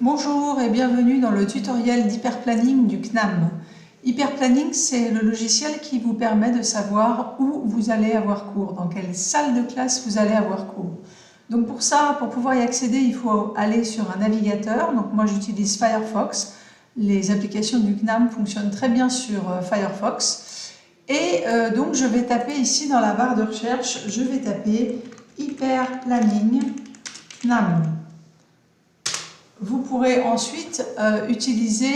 Bonjour et bienvenue dans le tutoriel d'hyperplanning du CNAM. Hyperplanning, c'est le logiciel qui vous permet de savoir où vous allez avoir cours, dans quelle salle de classe vous allez avoir cours. Donc pour ça, pour pouvoir y accéder, il faut aller sur un navigateur. Donc moi j'utilise Firefox. Les applications du CNAM fonctionnent très bien sur Firefox. Et donc je vais taper ici dans la barre de recherche, je vais taper Hyperplanning CNAM. Vous pourrez ensuite utiliser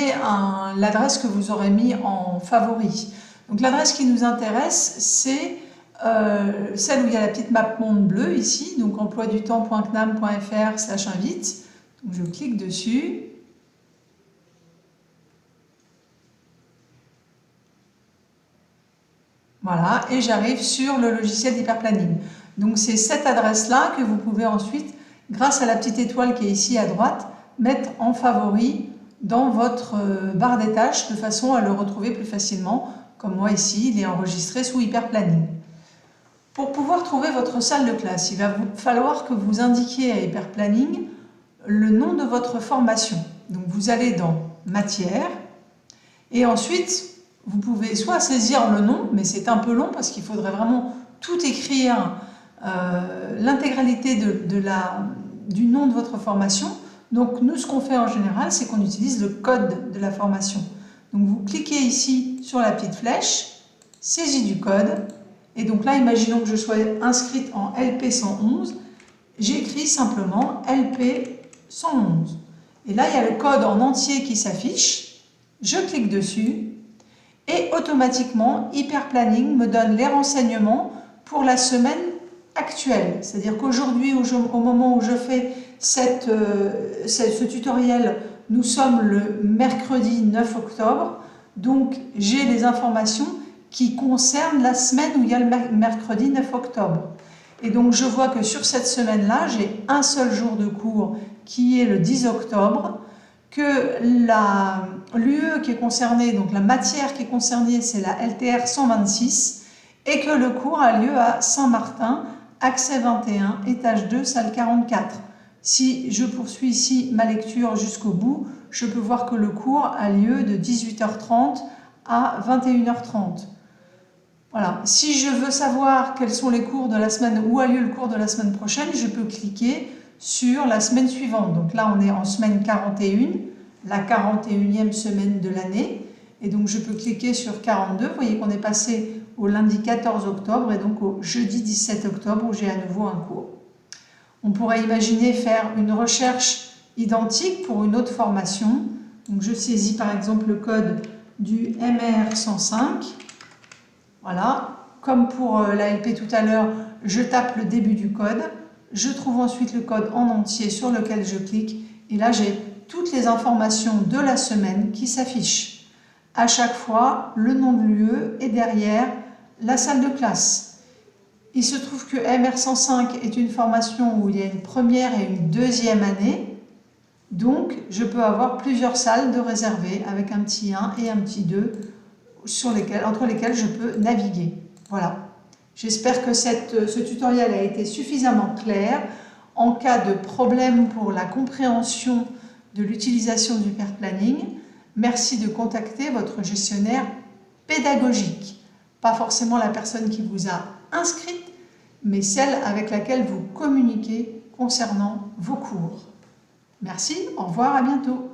l'adresse que vous aurez mis en favori. Donc l'adresse qui nous intéresse, c'est celle où il y a la petite map monde bleue ici, donc emploidutemps.cnam.fr/invite. Donc je clique dessus. Voilà, et j'arrive sur le logiciel d'hyperplanning. Donc c'est cette adresse-là que vous pouvez ensuite, grâce à la petite étoile qui est ici à droite, mettre en favori dans votre barre des tâches de façon à le retrouver plus facilement. Comme moi ici, il est enregistré sous hyperplanning. Pour pouvoir trouver votre salle de classe, il va falloir que vous indiquiez à hyperplanning le nom de votre formation. Donc vous allez dans matière et ensuite vous pouvez soit saisir le nom, mais c'est un peu long parce qu'il faudrait vraiment tout écrire, l'intégralité du nom de votre formation. Donc nous, ce qu'on fait en général, c'est qu'on utilise le code de la formation. Donc vous cliquez ici sur la petite flèche, saisie du code, et donc là, imaginons que je sois inscrite en LP111, j'écris simplement LP111. Et là, il y a le code en entier qui s'affiche, je clique dessus, et automatiquement, Hyperplanning me donne les renseignements pour la semaine actuelle. C'est-à-dire qu'aujourd'hui, au moment où je fais ce tutoriel, nous sommes le mercredi 9 octobre. Donc, j'ai les informations qui concernent la semaine où il y a le mercredi 9 octobre. Et donc, je vois que sur cette semaine-là, j'ai un seul jour de cours qui est le 10 octobre, que l'UE qui est concernée, donc la matière qui est concernée, c'est la LTR 126, et que le cours a lieu à Saint-Martin, accès 21, étage 2, salle 44. Si je poursuis ici ma lecture jusqu'au bout, je peux voir que le cours a lieu de 18h30 à 21h30. Voilà. Si je veux savoir quels sont les cours de la semaine, où a lieu le cours de la semaine prochaine, je peux cliquer sur la semaine suivante. Donc là, on est en semaine 41, la 41e semaine de l'année. Et donc, je peux cliquer sur 42. Vous voyez qu'on est passé au lundi 14 octobre et donc au jeudi 17 octobre où j'ai à nouveau un cours. On pourrait imaginer faire une recherche identique pour une autre formation. Donc, je saisis par exemple le code du MR105. Voilà. Comme pour la LP tout à l'heure, je tape le début du code. Je trouve ensuite le code en entier sur lequel je clique et là j'ai toutes les informations de la semaine qui s'affichent. À chaque fois, le nom de l'UE est derrière la salle de classe. Il se trouve que MR105 est une formation où il y a une première et une deuxième année, donc je peux avoir plusieurs salles de réservées avec un petit 1 et un petit 2 entre lesquelles je peux naviguer. Voilà. J'espère que ce tutoriel a été suffisamment clair. En cas de problème pour la compréhension de l'utilisation du hyperplanning, merci de contacter votre gestionnaire pédagogique. Pas forcément la personne qui vous a inscrite, mais celle avec laquelle vous communiquez concernant vos cours. Merci, au revoir, à bientôt.